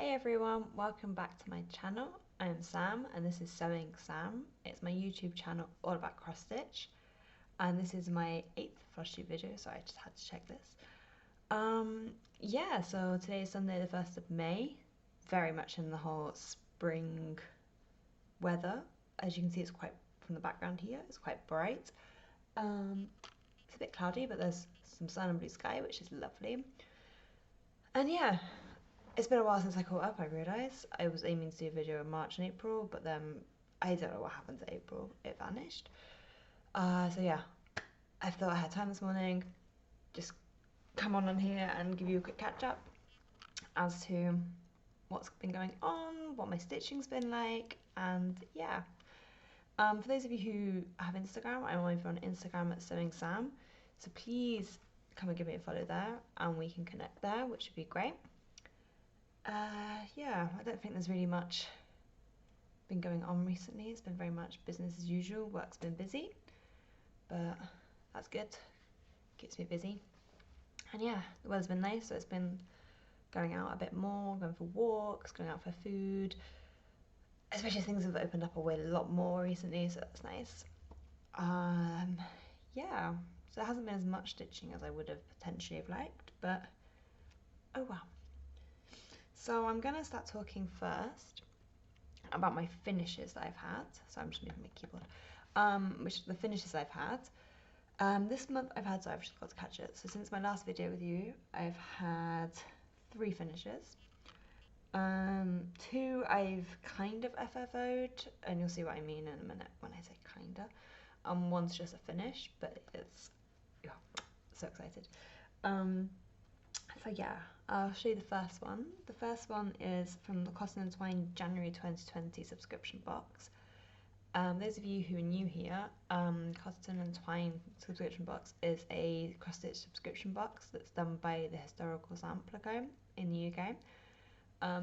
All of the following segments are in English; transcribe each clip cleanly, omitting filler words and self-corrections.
Hi everyone, welcome back to my channel. I'm Sam and this is Sewing Sam. It's my YouTube channel all about cross stitch, and this is my 8th FlossTube video, so I just had to check this. Yeah, so today is Sunday the 1st of May, very much in the whole spring weather. As you can see, it's quite, from the background here, it's quite bright. It's a bit cloudy, but there's some sun and blue sky, which is lovely. And yeah, it's been a while since I caught up, I realise. I was aiming to do a video in March and April, but then I don't know what happened to April. It vanished. So yeah, I thought I had time this morning. Just come on here and give you a quick catch up as to what's been going on, what my stitching's been like, and yeah. For those of you who have Instagram, I'm over on Instagram at Sewing Sam. So please come and give me a follow there and we can connect there, which would be great. Yeah, I don't think there's really much been going on recently. It's been very much business as usual. Work's been busy, but that's good. Keeps me busy. And yeah, the weather's been nice, so it's been going out a bit more, going for walks, going out for food. Especially things have opened up a lot more recently, so that's nice. Yeah, so it hasn't been as much stitching as I would have potentially have liked, but oh well. So I'm going to start talking first about my finishes that I've had. So I'm just moving my keyboard. Which the finishes I've had. This month I've had, so I've just got to catch it. So since my last video with you, I've had 3 finishes. 2 I've kind of FFO'd, and you'll see what I mean in a minute when I say kinda. One's just a finish, but it's, yeah, so excited. So yeah, I'll show you the first one. The first one is from the Cotton and Twine January 2020 subscription box. Those of you who are new here, Cotton and Twine subscription box is a cross stitch subscription box that's done by the Historical Sampler Co. in the UK.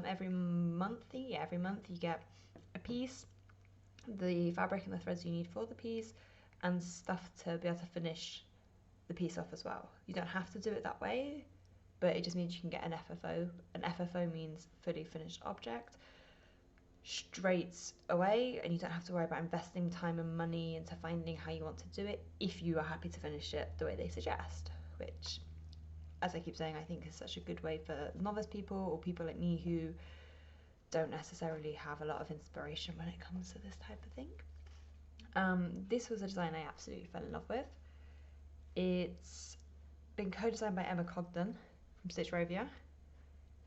Every month you get a piece, the fabric and the threads you need for the piece, and stuff to be able to finish the piece off as well. You don't have to do it that way, but it just means you can get an FFO. An FFO means fully finished object straight away, and you don't have to worry about investing time and money into finding how you want to do it if you are happy to finish it the way they suggest, which, as I keep saying, I think is such a good way for novice people or people like me who don't necessarily have a lot of inspiration when it comes to this type of thing. This was a design I absolutely fell in love with. It's been co-designed by Emma Cogden from Stitch Rovia,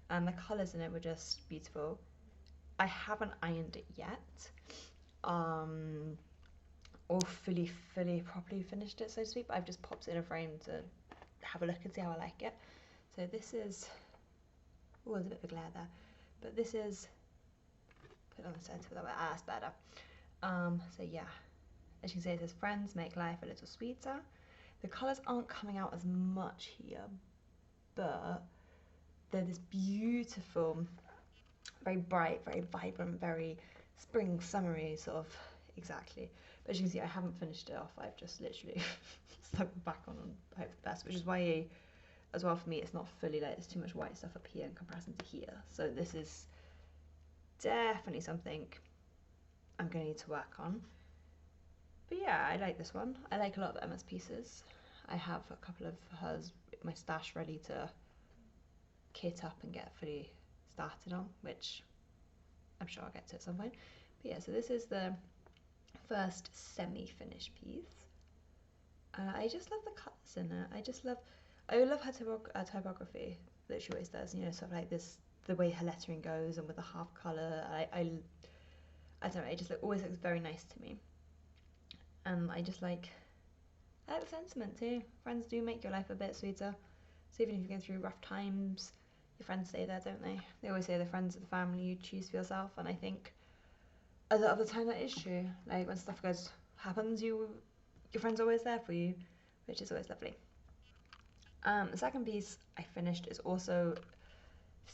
and the colours in it were just beautiful. I haven't ironed it yet, or fully properly finished it, so to speak, but I've just popped it in a frame to have a look and see how I like it. So this is, oh, there's a bit of a glare there, but this is, put it on the centre of that way, that's better. So yeah, as you can see, it says friends make life a little sweeter. The colours aren't coming out as much here, but they're this beautiful, very bright, very vibrant, very spring summery sort of, exactly. But as you can see, I haven't finished it off. I've just literally stuck it back on and hope for the best, which is why, as well, for me, it's not fully like there's too much white stuff up here in comparison to here. So this is definitely something I'm going to need to work on. But yeah, I like this one. I like a lot of Emma's pieces. I have a couple of hers in my stash ready to kit up and get fully started on, which I'm sure I'll get to at some point. But yeah, so this is the first semi-finished piece. I just love the colours in it. I love her typography that she always does, you know, sort of like this, the way her lettering goes and with the half colour. I don't know, it just always looks very nice to me. And I like the sentiment too. Friends do make your life a bit sweeter. So even if you're going through rough times, your friends stay there, don't they? They always say the friends are the family you choose for yourself, and I think a lot of the time that is true. Like when stuff happens, your friend's always there for you, which is always lovely. The second piece I finished is also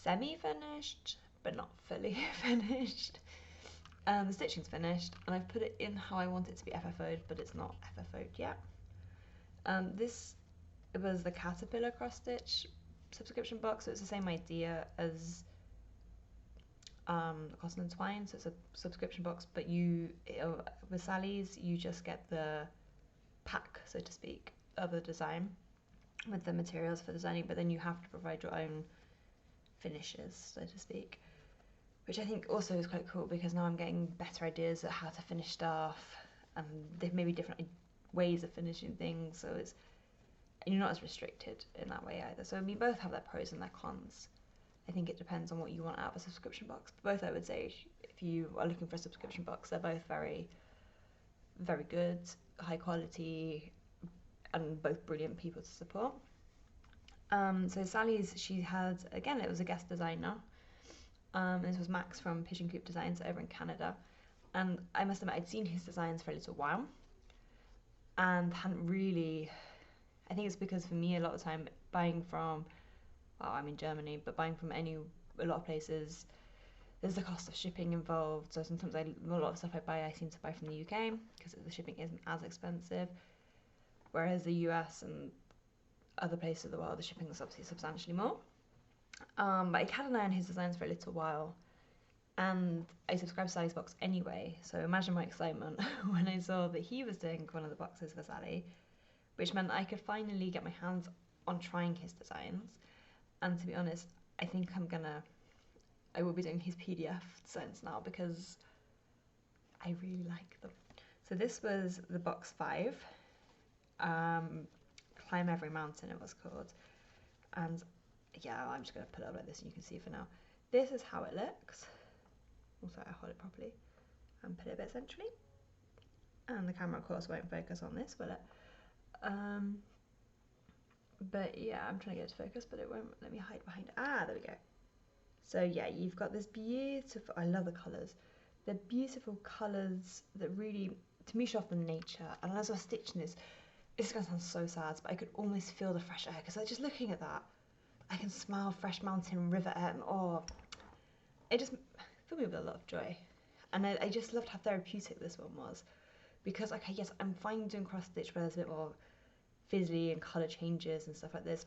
semi-finished, but not fully finished. The stitching's finished, and I've put it in how I want it to be FFO'd, but it's not FFO'd yet. This was the Caterpillar cross stitch subscription box, so it's the same idea as Cotton and Twine, so it's a subscription box, but with Sally's you just get the pack, so to speak, of the design with the materials for designing, but then you have to provide your own finishes, so to speak, which I think also is quite cool, because now I'm getting better ideas at how to finish stuff, and there may be different ways of finishing things, so it's, and you're not as restricted in that way either. So we both have their pros and their cons. I think it depends on what you want out of a subscription box. Both, I would say, if you are looking for a subscription box, they're both very, very good, high quality, and both brilliant people to support. So Sally's, she had, again, it was a guest designer. This was Max from Pigeon Coop Designs over in Canada. And I must admit, I'd seen his designs for a little while and hadn't really, I think it's because for me, a lot of the time, buying from, well, I'm in Germany, but buying from a lot of places, there's the cost of shipping involved. So sometimes a lot of stuff I seem to buy from the UK because the shipping isn't as expensive. Whereas the US and other places of the world, the shipping is obviously substantially more. But I had an eye on his designs for a little while, and I subscribed to Sally's box anyway. So imagine my excitement when I saw that he was doing one of the boxes for Sally, which meant I could finally get my hands on trying his designs. And to be honest, I think I will be doing his PDF designs now, because I really like them. So this was the box 5, Climb Every Mountain it was called. And yeah, I'm just going to put it up like this and you can see for now. This is how it looks. Also, I hold it properly and put it a bit centrally. And the camera, of course, won't focus on this, will it? But yeah, I'm trying to get it to focus, but it won't let me hide behind it. Ah, there we go. So yeah, you've got this beautiful, I love the colours. They're beautiful colours that really, to me, show off the nature. And as I was stitching this is going to sound so sad, but I could almost feel the fresh air, because like, just looking at that, I can smell fresh mountain, river air, and it just filled me with a lot of joy. And I just loved how therapeutic this one was, because okay, yes, I'm fine doing cross stitch where there's a bit more fizzly and colour changes and stuff like this,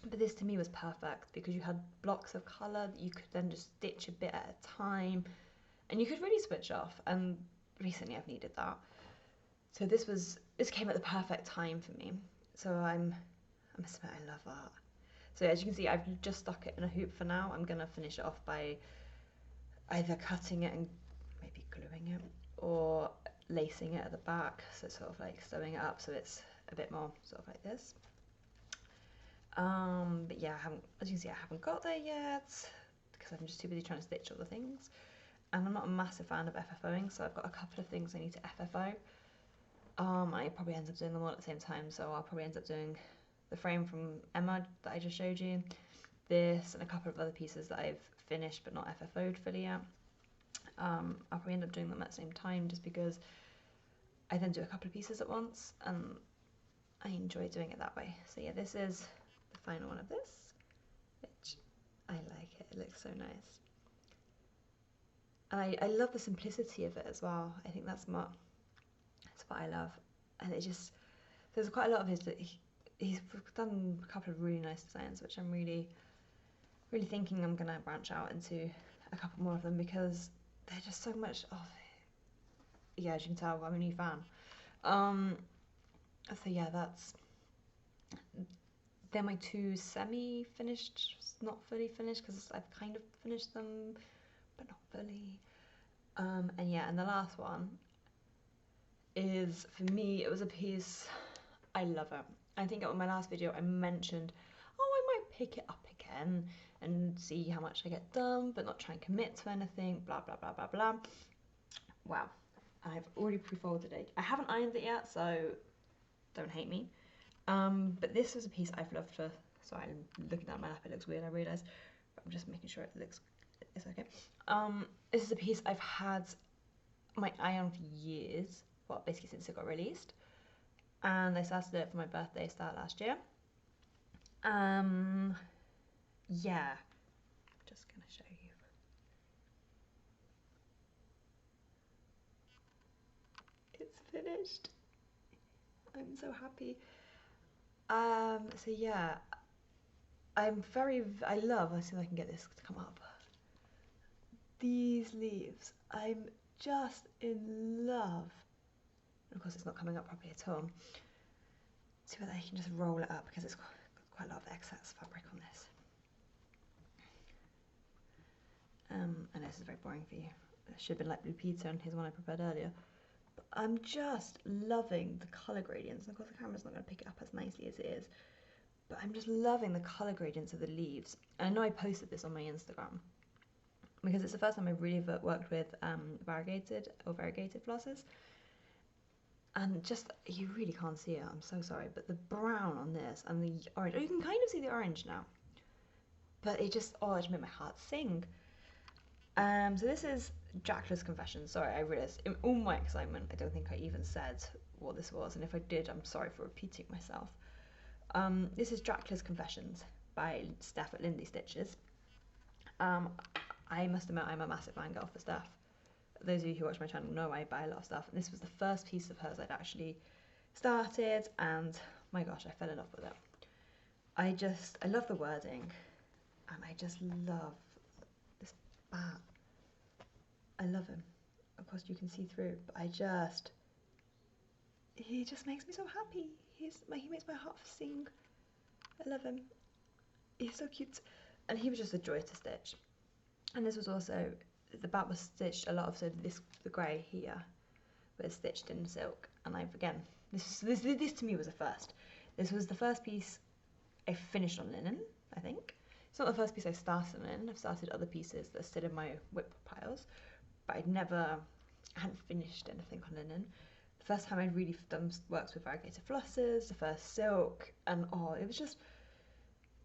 but this to me was perfect, because you had blocks of colour that you could then just stitch a bit at a time, and you could really switch off, and recently I've needed that. So this came at the perfect time for me. So I must admit, I love that. So as you can see, I've just stuck it in a hoop for now. I'm going to finish it off by either cutting it and maybe gluing it, or lacing it at the back, so sort of like sewing it up so it's a bit more sort of like this. But yeah, as you can see, I haven't got there yet, because I'm just too busy trying to stitch all the things. And I'm not a massive fan of FFOing, so I've got a couple of things I need to FFO. I probably end up doing them all at the same time, so I'll probably end up doing the frame from Emma that I just showed you, this, and a couple of other pieces that I've finished but not FFO'd fully yet. I'll probably end up doing them at the same time, just because I then do a couple of pieces at once, and I enjoy doing it that way. So yeah, this is the final one of this, which I like it. It looks so nice. And I love the simplicity of it as well. I think that's what I love. And it just, there's quite a lot of his that he's done a couple of really nice designs, which I'm really thinking I'm gonna branch out into a couple more of them, because they're just so much yeah, as you can tell, I'm a new fan. So yeah, they're my 2 semi-finished, not fully finished, because I've kind of finished them but not fully. And yeah, and the last one is, for me, it was a piece, I love it. I think in my last video I mentioned, I might pick it up again and see how much I get done, but not try and commit to anything, blah blah blah blah blah. Wow, I've already pre-folded it. I haven't ironed it yet, so don't hate me. But this was a piece I've loved for, sorry, I'm looking down my lap, it looks weird, I realise, but I'm just making sure it's okay. This is a piece I've had my eye on for years, well, basically since it got released, and I started it for my birthday start last year. Yeah, just gonna show you. It's finished. I'm so happy. So yeah, I love, let's see if I can get this to come up. these leaves. I'm just in love. And of course it's not coming up properly at all. See whether I can just roll it up because it's got quite a lot of excess fabric on this. I know this is very boring for you. It should have been like Blue Peter, and here's one I prepared earlier. But I'm just loving the colour gradients. And of course the camera's not going to pick it up as nicely as it is. But I'm just loving the colour gradients of the leaves. And I know I posted this on my Instagram because it's the first time I've really worked with variegated flosses. And just, you really can't see it, I'm so sorry, but the brown on this and the orange, oh, you can kind of see the orange now. But it just, oh, it just made my heart sing. So this is Dracula's Confession. Sorry, I realised in all my excitement, I don't think I even said what this was. And if I did, I'm sorry for repeating myself. This is Dracula's Confessions by Steph at Lindy Stitches. I must admit I'm a massive fangirl for Steph. Those of you who watch my channel know I buy a lot of stuff, and this was the first piece of hers I'd actually started, and my gosh, I fell in love with it. I love the wording, and I just love this bat. I love him. Of course you can see through, but he just makes me so happy. He makes my heart sing. I love him. He's so cute. And he was just a joy to stitch. And this was also, the bat was stitched a lot of, so the grey here was stitched in silk. And this to me was a first. This was the first piece I finished on linen, I think. It's not the first piece I started on linen. I've started other pieces that are still in my whip piles, but I hadn't finished anything on linen. The first time I'd really done works with variegated flosses, the first silk, and oh, it was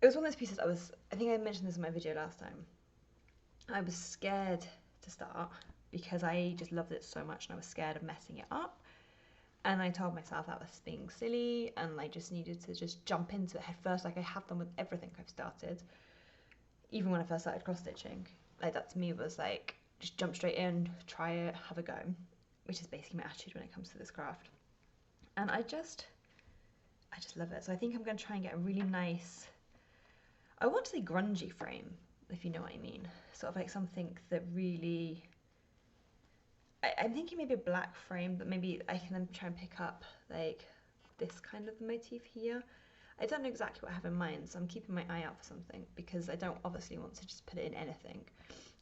one of those pieces I think I mentioned this in my video last time. I was scared to start because I just loved it so much and I was scared of messing it up. And I told myself that was being silly and I just needed to just jump into it head first, like I have done with everything I've started. Even when I first started cross stitching, like that to me was like, just jump straight in, try it, have a go, which is basically my attitude when it comes to this craft. And I just love it. So I think I'm going to try and get a really nice, I want to say grungy frame, if you know what I mean. Sort of like something that really, I'm thinking maybe a black frame, but maybe I can then try and pick up like this kind of motif here. I don't know exactly what I have in mind, so I'm keeping my eye out for something because I don't obviously want to just put it in anything.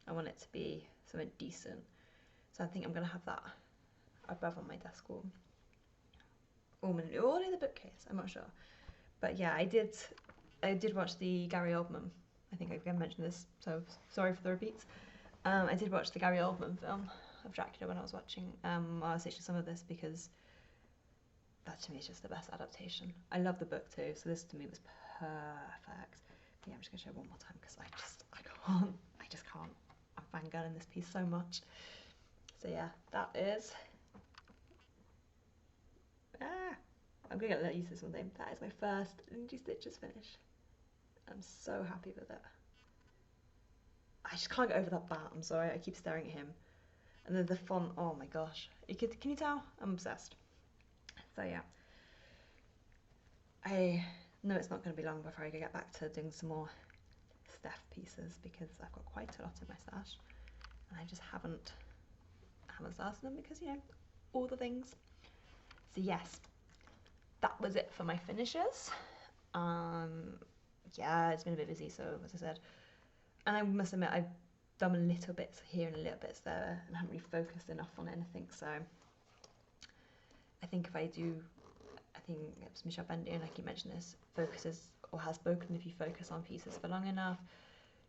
I want it to be something decent. So I think I'm going to have that above on my desk or in the bookcase, I'm not sure. But yeah, I did watch the Gary Oldman. I think I mentioned this, so sorry for the repeats. I did watch the Gary Oldman film of Dracula when I was watching. I was watching some of this because that to me is just the best adaptation. I love the book too, so this to me was perfect. But yeah, I'm just going to show it one more time because I just can't. I'm fangirling this piece so much. So yeah, that is. I'm going to get used to this one thing. That is my first Lindy Stitches finish. I'm so happy with it. I just can't get over that bat, I'm sorry, I keep staring at him. And then the font, oh my gosh. Can you tell? I'm obsessed. So yeah. I know it's not going to be long before I get back to doing some more Steph pieces because I've got quite a lot in my stash. And I just haven't started them because, you know, all the things. So yes, that was it for my finishes. Yeah, it's been a bit busy, so as I said, and I must admit I've done a little bits here and a little bits there and haven't really focused enough on anything, so I think I think it's Michelle Bendy, and I keep mentioning this, has spoken, if you focus on pieces for long enough,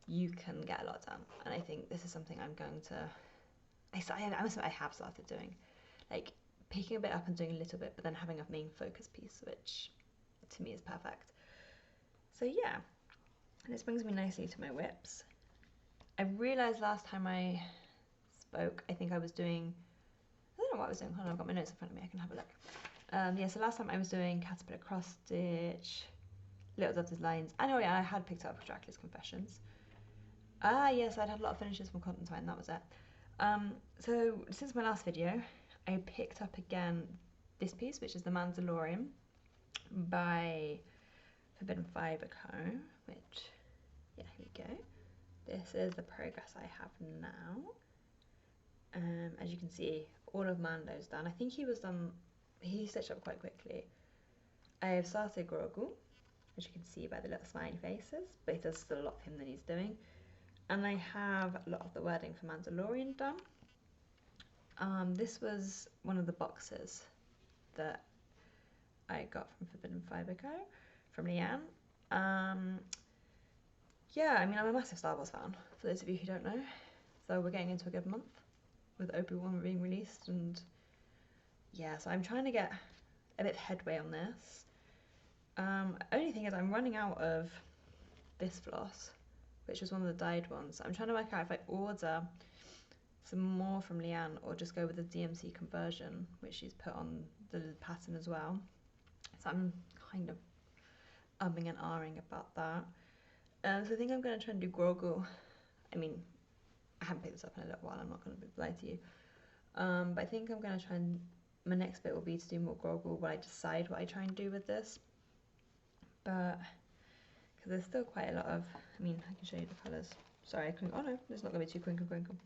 you can get a lot done. And I think this is something I'm going to, I have started doing, like picking a bit up and doing a little bit, but then having a main focus piece, which to me is perfect. So yeah, and this brings me nicely to my whips. I realised last time I spoke, I think I was doing, I don't know what I was doing, hold on, I've got my notes in front of me, I can have a look. Yeah, so last time I was doing caterpillar cross stitch, little dotted lines, and oh yeah, I had picked up Dracula's Confessions. Yes, I'd had a lot of finishes from Cotton Twine, that was it. So since my last video, I picked up again this piece, which is the Mandalorian by Forbidden Fibre Co, which, yeah, here we go. this is the progress I have now. As you can see, all of Mando's done. I think he stitched up quite quickly. I have started Grogu, as you can see by the little smiley faces, but there's still a lot of him that he's doing. And I have a lot of the wording for Mandalorian done. This was one of the boxes that I got from Forbidden Fiber Co. from Leanne. Yeah, I mean, I'm a massive Star Wars fan, for those of you who don't know. So we're getting into a good month with Obi-Wan being released, and yeah, so I'm trying to get a bit headway on this. Only thing is I'm running out of this floss, which was one of the dyed ones. I'm trying to work out if I order some more from Leanne or just go with the DMC conversion, which she's put on the pattern as well. So I'm kind of umming and ahhing about that. So I think I'm going to try and do Grogu. I mean, I haven't picked this up in a little while, I'm not going to lie to you. But I think I'm going to try and, my next bit will be to do more Grogu while I decide what I try and do with this. But, because there's still quite a lot of, I mean, I can show you the colours. Sorry, oh no, it's not going to be too crinkle.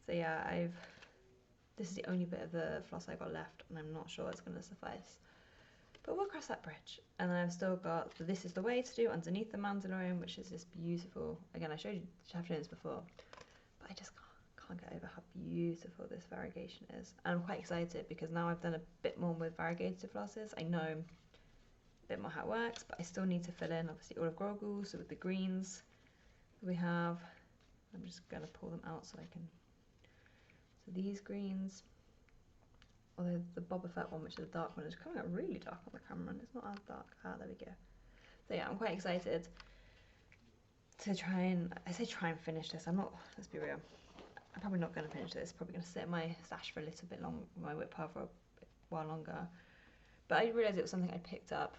So yeah, this is the only bit of the floss I got left, and I'm not sure it's going to suffice. But we'll cross that bridge. And then I've still got the This Is The Way to do underneath the Mandalorian, which is this beautiful, again, I showed you chapters before, but I just can't get over how beautiful this variegation is. And I'm quite excited because now I've done a bit more with variegated flosses. I know a bit more how it works, but I still need to fill in, obviously, all of Grogu. So with the greens we have, I'm just going to pull them out so I can, so these greens, although the Boba Fett one, which is a dark one, is coming out really dark on the camera, and it's not as dark. Ah, there we go. So yeah, I'm quite excited to try and finish this. I'm not, let's be real, I'm probably not going to finish this. Probably going to sit in my stash for a little bit long, my whip pile for a while longer. But I realised it was something I picked up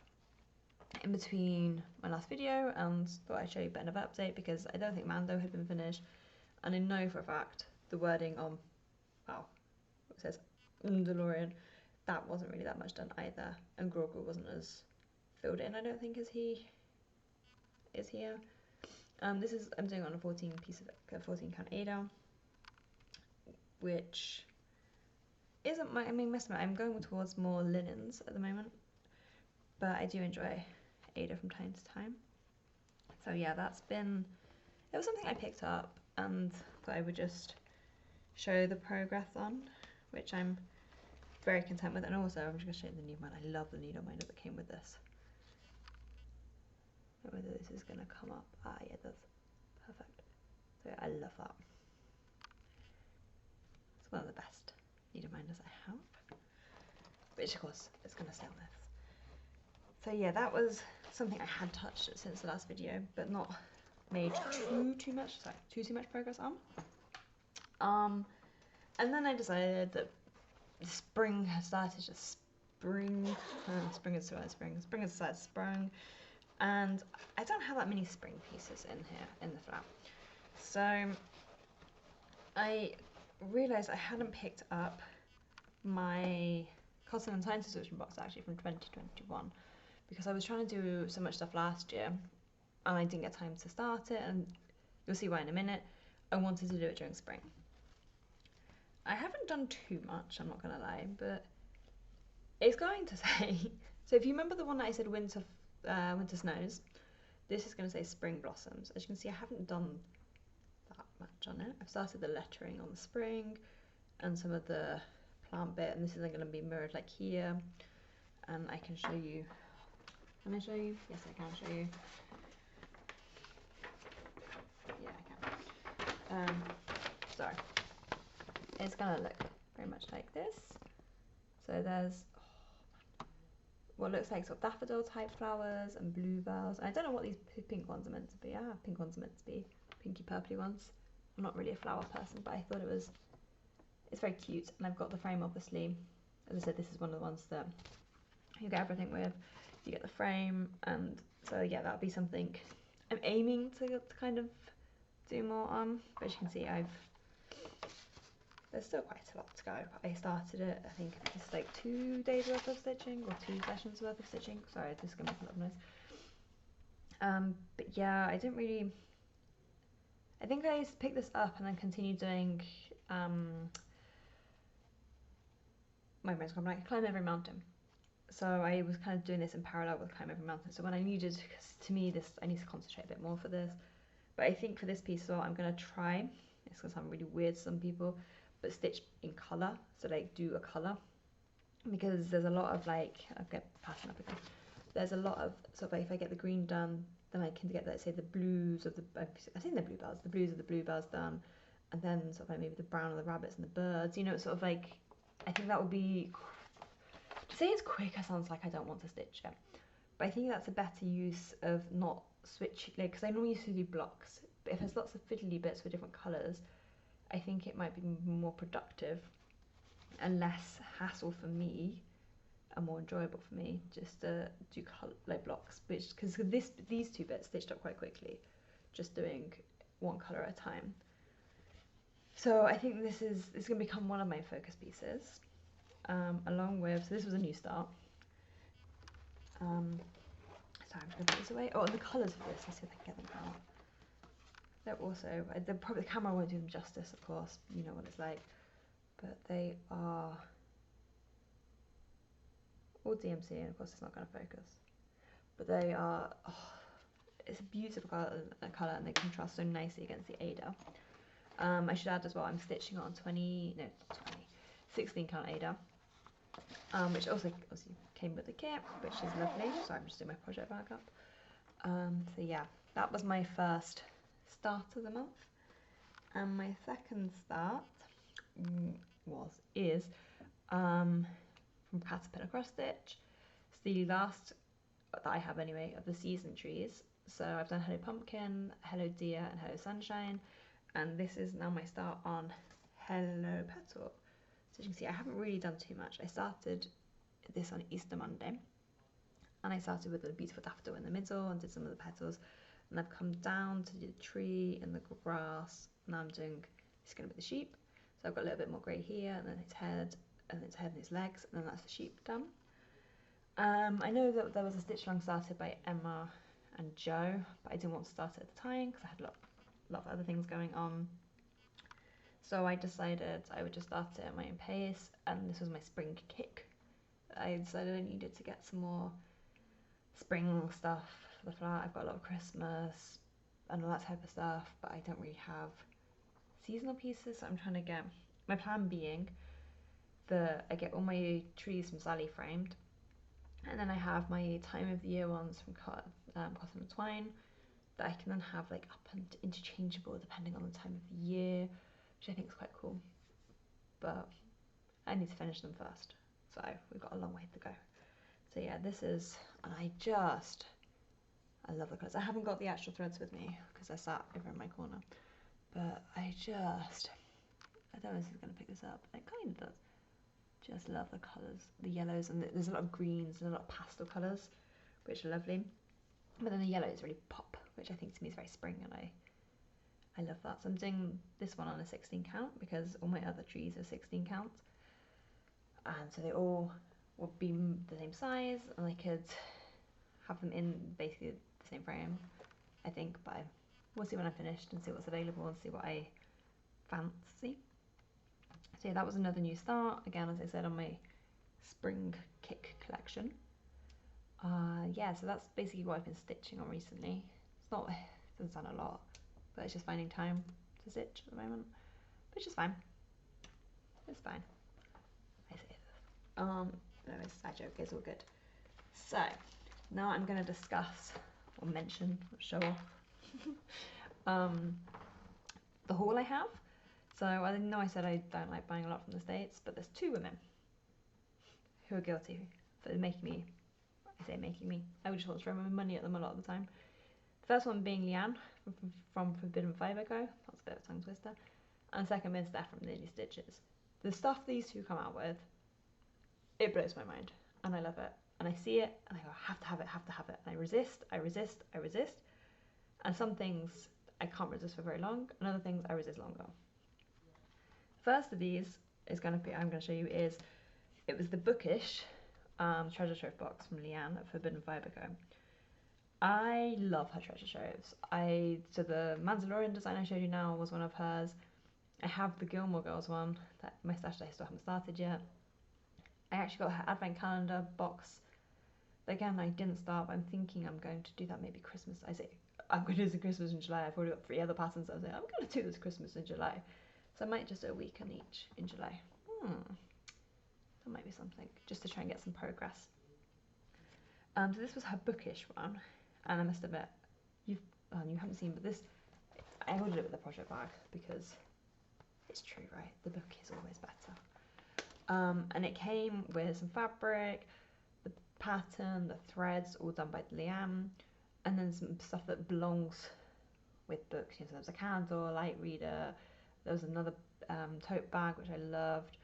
in between my last video and thought I'd show you a bit of an update, because I don't think Mando had been finished, and I know for a fact the wording on, well, it says Mandalorian, that wasn't really that much done either, and Grogu wasn't as filled in, I don't think, as he is here. This is, I'm doing on a 14 count Ada, which isn't my, I mean, I'm going towards more linens at the moment, but I do enjoy Ada from time to time. So yeah, it was something I picked up and thought I would just show the progress on, which I'm very content with. And also, I'm just going to show you the needle minder. I love the needle minder that came with this. I don't know whether this is going to come up. Ah, yeah, it does. Perfect. So yeah, I love that. It's one of the best needle minders I have, which of course is going to stay on this. So yeah, that was something I had touched since the last video, but not made too much progress on. And then I decided that spring has started to spring has started sprung, and I don't have that many spring pieces in here in the flat. So I realised I hadn't picked up my Cotton and Time subscription box actually from 2021, because I was trying to do so much stuff last year and I didn't get time to start it, and you'll see why in a minute. I wanted to do it during spring. I haven't done too much, I'm not going to lie, but it's going to say, so if you remember the one that I said winter snows, this is going to say spring blossoms. As you can see, I haven't done that much on it. I've started the lettering on the spring and some of the plant bit, and this isn't going to be mirrored like here. And I can show you, can I show you? Yes, I can show you. Yeah, I can. Sorry. It's going to look very much like this. So there's what looks like sort of daffodil type flowers and bluebells. I don't know what these pink ones are meant to be. Pink ones are meant to be pinky purpley ones. I'm not really a flower person, but I thought it's very cute. And I've got the frame, obviously. As I said, this is one of the ones that you get everything with. You get the frame, and so yeah, that'll be something I'm aiming to kind of do more on. But as you can see, there's still quite a lot to go. I started it, I think it's like 2 days worth of stitching, or 2 sessions worth of stitching. Sorry, this is going to make a lot of noise. But yeah, I I think I picked this up and then continued doing my friend's like Climb Every Mountain. So I was kind of doing this in parallel with Climb Every Mountain. So when I needed, because to me this, I need to concentrate a bit more for this. But I think for this piece as well, I'm going to try, it's going to sound really weird to some people, but stitch in colour. So like do a colour. Because there's a lot of like, I'll get passing up again. There's a lot of, sort of like if I get the green done, then I can get, let's say, the blues of the, I think the bluebells, the blues of the bluebells done. And then sort of like maybe the brown of the rabbits and the birds, you know, sort of like, I think that would be, to say it's quicker sounds like I don't want to stitch it. But I think that's a better use of not switching, like, because I normally used to do blocks. But if there's lots of fiddly bits with different colours, I think it might be more productive and less hassle for me and more enjoyable for me just to do like blocks, which because these two bits stitched up quite quickly, just doing one colour at a time. So I think this is going to become one of my focus pieces, along with, so this was a new start. Sorry, I'm just going to put this away. Oh, and the colours for this, let's see if I can get them out. They're also, probably the camera won't do them justice, of course, you know what it's like, but they are all DMC, and of course it's not going to focus. But they are, oh, it's a beautiful colour, and they contrast so nicely against the Ada. I should add as well, I'm stitching on 16 count Ada, which also obviously came with the kit, which is lovely. So I'm just doing my project back up. So yeah, that was my first start of the month, and my second start is from Caterpillar Cross Stitch. It's the last that I have anyway of the season trees. So I've done Hello Pumpkin, Hello Deer, and Hello Sunshine, and this is now my start on Hello Petal. So as you can see, I haven't really done too much. I started this on Easter Monday, and I started with a beautiful daffodil in the middle and did some of the petals, and I've come down to do the tree and the grass. Now I'm doing, it's going to be the sheep. So I've got a little bit more grey here, and then its head, and its head and its legs, and then that's the sheep done. I know that there was a stitch along started by Emma and Joe, but I didn't want to start it at the time because I had a lot of other things going on. So I decided I would just start it at my own pace, and this was my spring kick. I decided I needed to get some more spring stuff for the flower. I've got a lot of Christmas and all that type of stuff, but I don't really have seasonal pieces, so I'm trying to get, my plan being that I get all my trees from Sally framed, and then I have my time of the year ones from Cotton and Twine that I can then have like up and interchangeable depending on the time of the year, which I think is quite cool. But I need to finish them first, so we've got a long way to go. So yeah, this is, and I love the colours. I haven't got the actual threads with me because I sat over in my corner, but I don't know if it's going to pick this up. It kind of does. Just love the colours, the yellows, and there's a lot of greens and a lot of pastel colours, which are lovely. But then the yellows really pop, which I think to me is very spring, and I love that. So I'm doing this one on a 16 count because all my other trees are 16 count, and so they all will be the same size, and I could have them in basically the same frame, I think. But we'll see when I'm finished and see what's available and see what I fancy. So yeah, that was another new start, again, as I said, on my spring kick collection. Yeah, so that's basically what I've been stitching on recently. It's not, it doesn't sound a lot, but it's just finding time to stitch at the moment, which is fine. It's fine. I say this. No, it's a side joke, it's all good. So, now I'm going to discuss, or mention, or show off, the haul I have. So I know I said I don't like buying a lot from the States, but there's two women who are guilty for making me, I say making me, I would just want to throw my money at them a lot of the time. The first one being Leanne from Forbidden Fiber Co. That's a bit of a tongue twister. And the second being Steph from Nearly Stitches. The stuff these two come out with, it blows my mind, and I love it. And I see it, and I go, I have to have it, have to have it. And I resist, I resist, I resist. And some things I can't resist for very long, and other things I resist longer. First of these is going to be, I'm going to show you, is it was the Bookish treasure trove box from Leanne at Forbidden Fiber Co. I love her treasure troves. So the Mandalorian design I showed you now was one of hers. I have the Gilmore Girls one that my stash that I still haven't started yet. I actually got her advent calendar box. Again, I didn't start, but I'm thinking I'm going to do that maybe Christmas. I say I'm going to do this Christmas in July. I've already got 3 other patterns. I was like, I'm going to do this Christmas in July. So I might just do a week on each in July. That might be something, just to try and get some progress. So this was her bookish one, and I must admit, you haven't seen, but this, I ordered it with a project bag because it's true, right? The book is always better. And it came with some fabric, the pattern, the threads, all done by Leanne, and then some stuff that belongs with books. So there was a candle, a light reader, there was another tote bag which I loved.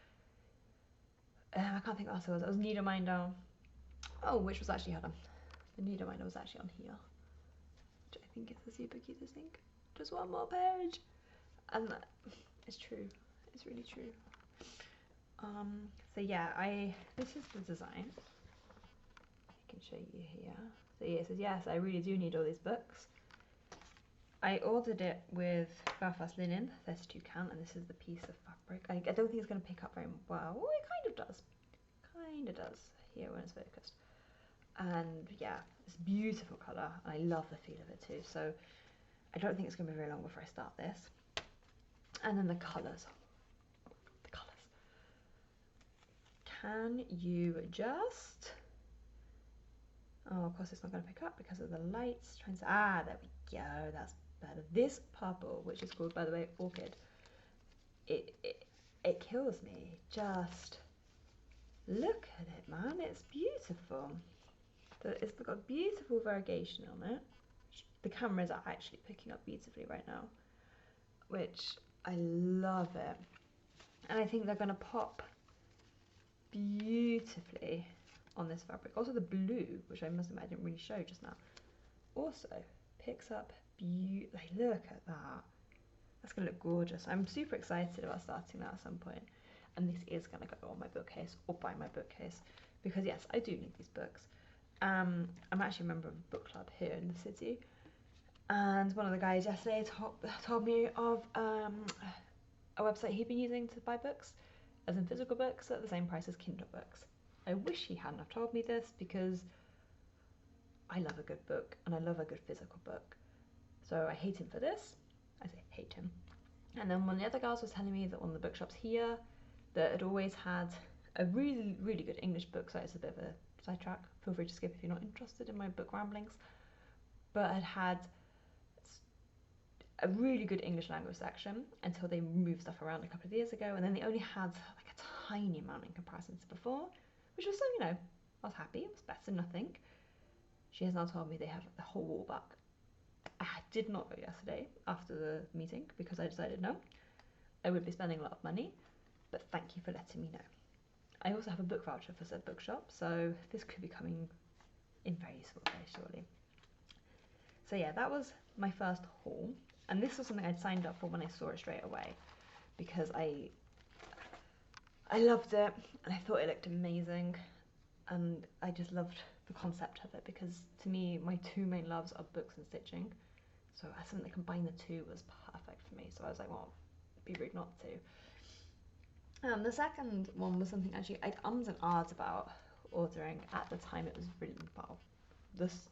I can't think what else it was. It was needle minder. Oh, which was actually the needle minder was actually on here, which I think is the super cutest thing. Just one more page, and it's true. It's really true. So yeah, this is the design. I can show you here. So yeah, it says, yes, I really do need all these books. I ordered it with Belfast linen, 32 count, and this is the piece of fabric. I don't think it's going to pick up very well. Oh, it kind of does. Kind of does here when it's focused. And yeah, it's a beautiful colour. I love the feel of it too. So I don't think it's going to be very long before I start this. And then the colours. The colours. Can you just... Oh, of course it's not going to pick up because of the lights. There we go. That's better. This purple, which is called, by the way, Orchid, it kills me. Just look at it, man. It's beautiful. It's got beautiful variegation on it. The cameras are actually picking up beautifully right now, which I love it. And I think they're going to pop beautifully on this fabric. Also the blue, which I must admit I didn't really show just now, also picks up like, look at that. That's going to look gorgeous. I'm super excited about starting that at some point. And this is going to go on my bookcase or by my bookcase, because yes, I do need these books. I'm actually a member of a book club here in the city, and one of the guys yesterday told me of a website he'd been using to buy books, as in physical books, at the same price as Kindle books. I wish he hadn't have told me this, because I love a good book and I love a good physical book. So I hate him for this. I say hate him. And then one of the other girls was telling me that one of the bookshops here that had always had a really, really good English book, so it's a bit of a sidetrack, feel free to skip if you're not interested in my book ramblings, but had a really good English language section until they moved stuff around a couple of years ago, and then they only had like a tiny amount in comparison to before, which was, so, you know, I was happy. It was better than nothing. She has now told me they have the whole wall back. I did not go yesterday after the meeting because I decided no, I would be spending a lot of money, but thank you for letting me know. I also have a book voucher for said bookshop, so this could be coming in very useful way, surely. So yeah, that was my first haul, and this was something I'd signed up for when I saw it straight away, because I loved it, and I thought it looked amazing, and I just loved the concept of it, because to me, my two main loves are books and stitching, so as something that combined the two was perfect for me, so I was like, well, it'd be rude not to. The second one was something actually I'd ums and ahs about ordering at the time it was really, well, this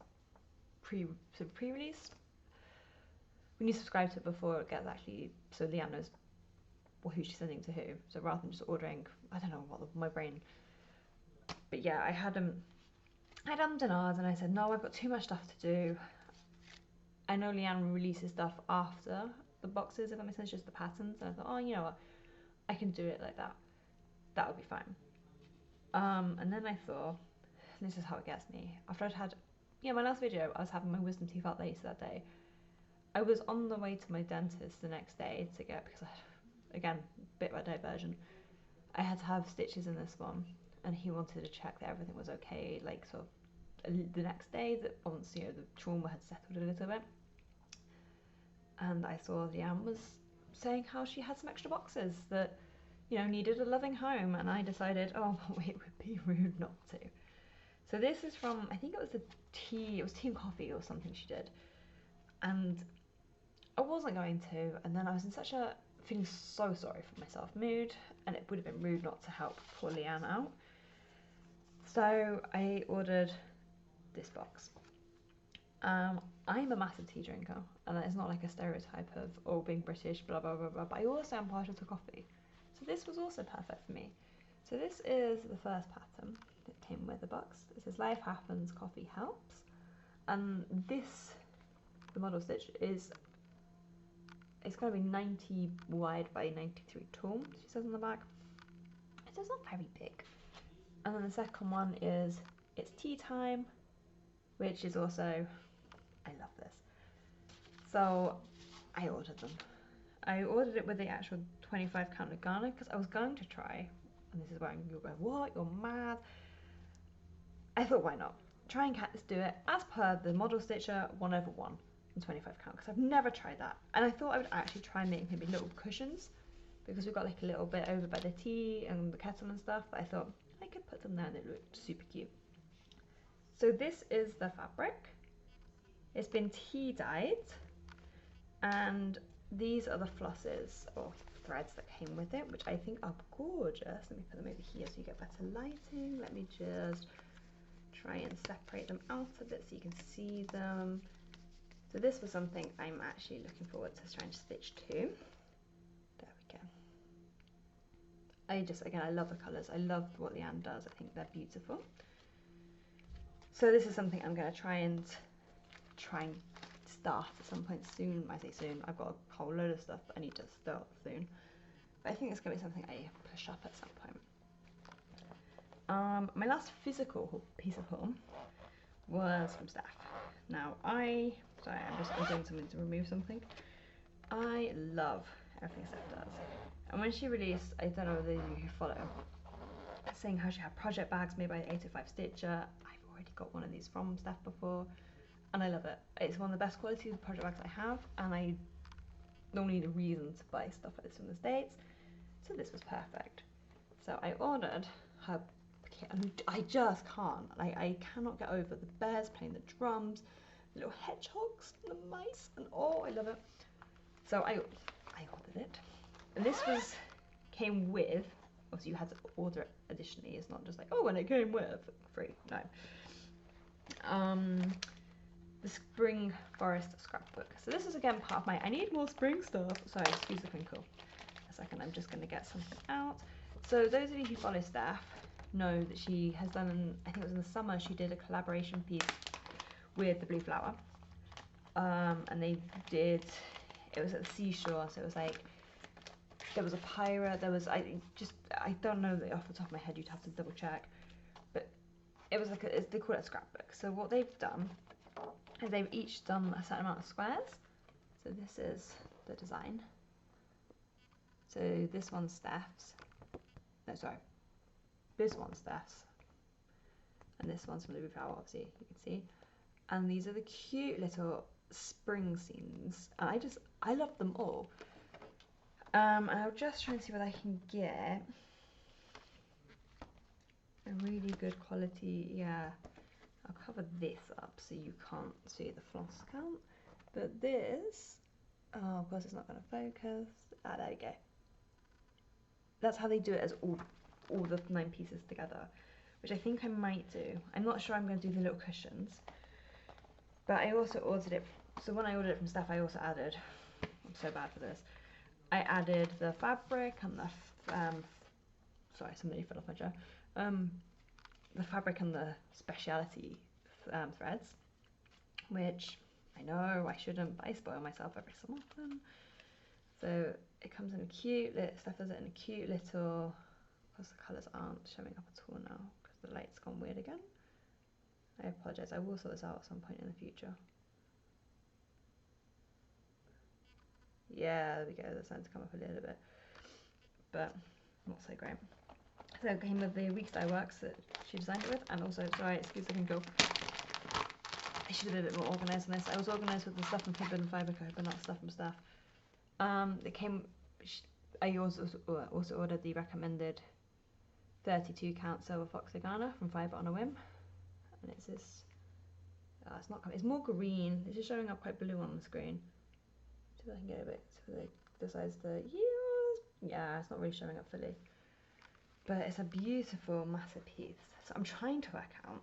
pre-release. When you subscribe to it before it gets actually, so Leanne knows who she's sending to who, so rather than just ordering, I don't know what my brain, but yeah, I had ums and ahs, and I said, no, I've got too much stuff to do. I know Leanne releases stuff after the boxes, if that makes sense, just the patterns, and I thought, oh, you know what, I can do it like that. That would be fine. And then I thought, this is how it gets me. After I'd had, my last video, I was having my wisdom teeth out later that day. I was on the way to my dentist the next day to get, because I had, again, bit of a diversion. I had to have stitches in this one, and he wanted to check that everything was okay, like sort of the next day, that once, the trauma had settled a little bit. And I saw Leanne was saying how she had some extra boxes that, needed a loving home, and I decided, oh, it would be rude not to. So this is from, I think it was tea and coffee or something she did. And I wasn't going to, and then I was in such a feeling so sorry for myself mood, and it would have been rude not to help poor Leanne out. So I ordered this box. I'm a massive tea drinker, and it's not like a stereotype of, oh, being British, blah, blah, blah, blah, but I also am partial to coffee. So this was also perfect for me. So this is the first pattern that came with the box. It says, life happens, coffee helps. And this, the model stitch, it's going to be 90 wide by 93 tall, she says on the back. So it's not very big. And then the second one is, it's tea time, which is also, I love this. So I ordered them. I ordered it with the actual 25 count of garnet because I was going to try, and this is where you'll go, what, you're mad. I thought, why not? Try and do it as per the model stitcher 1/1 and 25 count, because I've never tried that. And I thought I would actually try and make maybe little cushions, because we've got like a little bit over by the tea and the kettle and stuff, but I thought I could put them there and it looked super cute. So this is the fabric. It's been tea dyed, and these are the flosses or threads that came with it, which I think are gorgeous. Let me put them over here so you get better lighting. Let me just try and separate them out a bit so you can see them. So this was something I'm actually looking forward to trying to stitch too. There we go. Again, I love the colours. I love what Leanne does. I think they're beautiful. So this is something I'm going to try and start at some point soon. I say soon, I've got a whole load of stuff that I need to start soon. But I think it's going to be something I push up at some point. My last physical piece of haul was from Steph. Now I'm doing something to remove something. I love everything Steph does. And when she released, I don't know whether you follow, saying how she had project bags made by 805 Stitcher. I've already got one of these from Steph before, and I love it. It's one of the best quality project bags I have, and I don't need a reason to buy stuff like this from the States, so this was perfect. So I ordered her kit, and I just can't. I cannot get over the bears playing the drums, the little hedgehogs, and the mice, and oh, I love it. So I ordered it, and this came with. Obviously, you had to order it additionally. It's not just like, oh, and it came with free. No. The Spring Forest Scrapbook. So this is again part of my I need more spring stuff. Sorry, excuse the crinkle. A second, I'm just going to get something out. So those of you who follow Steph know that she has done, I think it was in the summer, she did a collaboration piece with the Blue Flower. And they did, it was at the seashore, so it was like, there was a pirate, there was, I don't know off the top of my head, you'd have to double check, but it was like, they call it a scrapbook. So what they've done is they've each done a certain amount of squares. So this is the design. So this one's Steph's, no sorry, this one's Steph's, and this one's from the Blue Flower, obviously, you can see. And these are the cute little spring scenes, and I love them all. And I'll just try and see what I can get a really good quality. Yeah, I'll cover this up so you can't see the floss count, but this, oh, of course it's not going to focus. Ah, there we go. That's how they do it, as all the 9 pieces together, which I think I might do. I'm not sure I'm going to do the little cushions, but I also ordered it. So when I ordered it from Steph, I also added, I'm so bad for this, I added the fabric and the, sorry, somebody fell off my chair, the fabric and the speciality threads, which I know I shouldn't, but I spoil myself every so often. So it comes in a cute little, Steph does it in a cute little, because the colours aren't showing up at all now, because the light's gone weird again. I apologise, I will sort this out at some point in the future. Yeah, there we go, that's starting to come up a little bit, but not so great. So it came with the Weeks Dye Works that she designed it with, and also, sorry, excuse the crinkle, I should have been a bit more organised on this. I was organised with the stuff from Forbidden Fibre Co, but not stuff from Steph. It came, I also ordered the recommended 32 count silver fox Ghana from Fibre on a whim. and it's this, it's not coming, it's more green, it's just showing up quite blue on the screen. See if I can get a bit to the size of the, yeah, it's not really showing up fully. But it's a beautiful, massive piece. So I'm trying to work out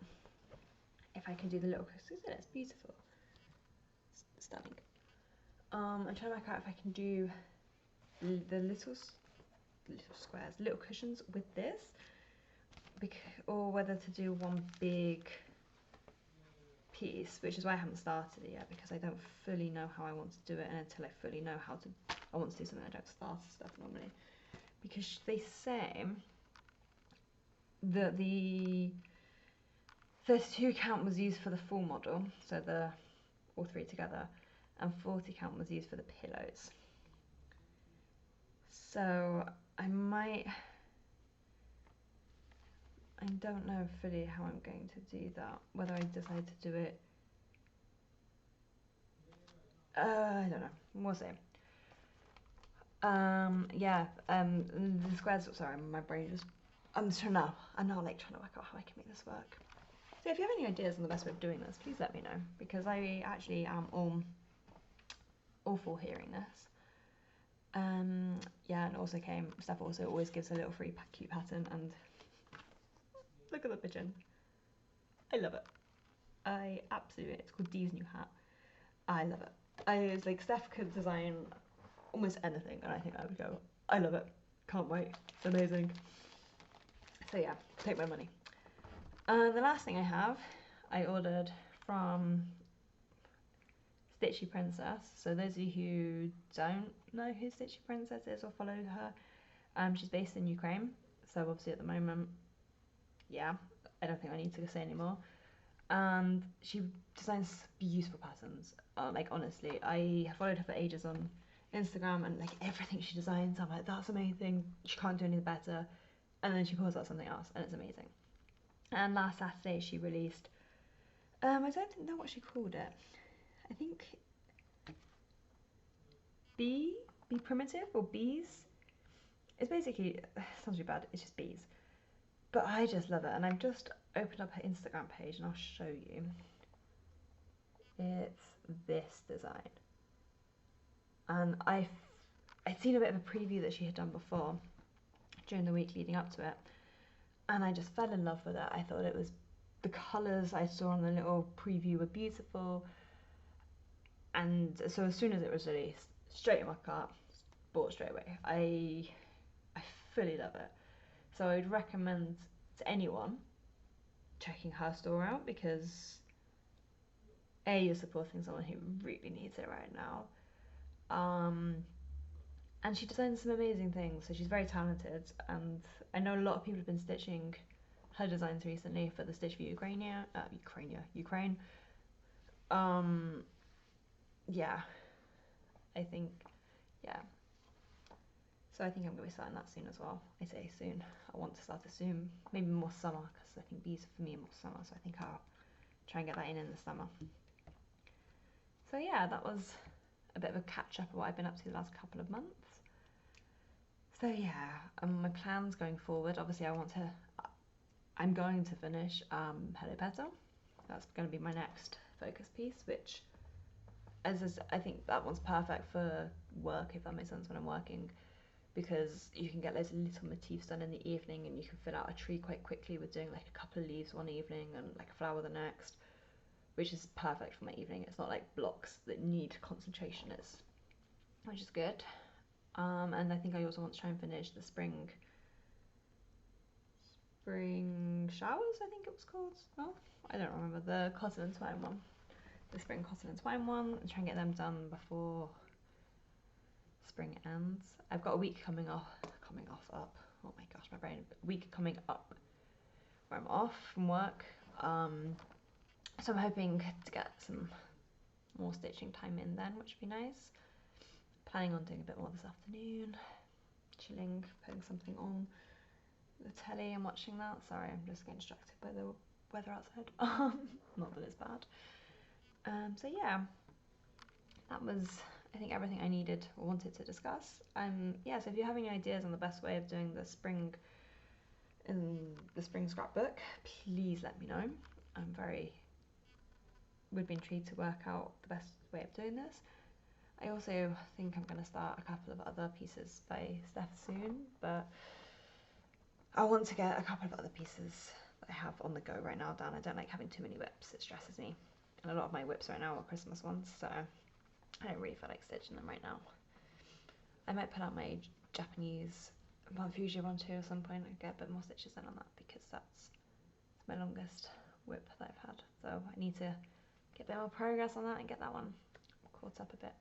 if I can do the little, it's beautiful. It's stunning. I'm trying to work out if I can do the little squares, little cushions with this, or whether to do one big piece, which is why I haven't started it yet, because I don't fully know how I want to do it, and until I fully know how to, I want to do something, I don't start stuff normally, because they say that the 32 count was used for the full model, so the all three together, and 40 count was used for the pillows. So I don't know fully how I'm going to do that, whether I decide to do it, I don't know, we'll see. Yeah, the squares, sorry, my brain just, I'm now like trying to work out how I can make this work. So if you have any ideas on the best way of doing this, please let me know, because I actually am all for hearing this. Yeah, and also Steph also always gives a little free cute pattern, and look at the pigeon. I love it. I absolutely, it's called Dee's New Hat. I love it. It's like Steph could design almost anything, and I think I would go, I love it. Can't wait. It's amazing. So yeah, take my money. The last thing I have, I ordered from Stitchy Princess. So those of you who don't know who Stitchy Princess is or follow her, she's based in Ukraine. So obviously at the moment, yeah, I don't think I need to say anymore. And she designs beautiful patterns. Like honestly, I followed her for ages on Instagram, and like everything she designs, I'm like, that's amazing. She can't do any better. And then she pulls out something else, and it's amazing. And last Saturday she released, I don't know what she called it. I think Be Primitive or Bees. It's basically, it sounds really bad, it's just bees. But I just love it, and I've just opened up her Instagram page and I'll show you. It's this design. And I'd seen a bit of a preview that she had done before during the week leading up to it, and I just fell in love with it. I thought it was, the colours I saw on the little preview were beautiful, and so as soon as it was released, straight in my cart, bought straight away. I fully love it. So I would recommend to anyone checking her store out, because A, you're supporting someone who really needs it right now, and she designs some amazing things, so she's very talented, and I know a lot of people have been stitching her designs recently for the Stitch for Ukraine. Yeah, I think, yeah. So I think I'm going to be starting that soon as well. I say soon. I want to start it soon, maybe more summer, because I think bees for me are more summer, so I think I'll try and get that in the summer. So yeah, that was a bit of a catch up of what I've been up to the last couple of months. So yeah, my plans going forward, obviously I'm going to finish Hello Petal. That's going to be my next focus piece, which I think that one's perfect for work, if that makes sense, when I'm working, because you can get loads of little motifs done in the evening, and you can fill out a tree quite quickly with doing like a couple of leaves one evening and like a flower the next, which is perfect for my evening. It's not like blocks that need concentration, which is good. And I think I also want to try and finish the spring showers, I think it was called. No, I don't remember. The cotton and twine one, the spring cotton and twine one, and try and get them done before spring ends. I've got a week coming up. Oh my gosh, my brain. A week coming up where I'm off from work. So I'm hoping to get some more stitching time in then, which would be nice. Planning on doing a bit more this afternoon, chilling, putting something on the telly and watching that. Sorry, I'm just getting distracted by the weather outside. Not that it's bad. So yeah, that was, I think, everything I needed or wanted to discuss. Yeah, so if you have any ideas on the best way of doing the spring in the spring scrapbook, please let me know. would be intrigued to work out the best way of doing this. I also think I'm going to start a couple of other pieces by Steph soon, but I want to get a couple of other pieces that I have on the go right now done. I don't like having too many whips, it stresses me. And a lot of my whips right now are Christmas ones, so I don't really feel like stitching them right now. I might put out my Japanese Fuji one too at some point and get a bit more stitches in on that, because that's my longest whip that I've had. So I need to get a bit more progress on that and get that one caught up a bit.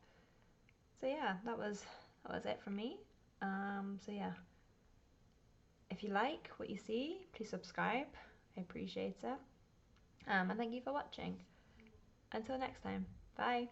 So yeah, that was it from me. So yeah, if you like what you see, please subscribe. I appreciate it. And thank you for watching. Until next time, bye.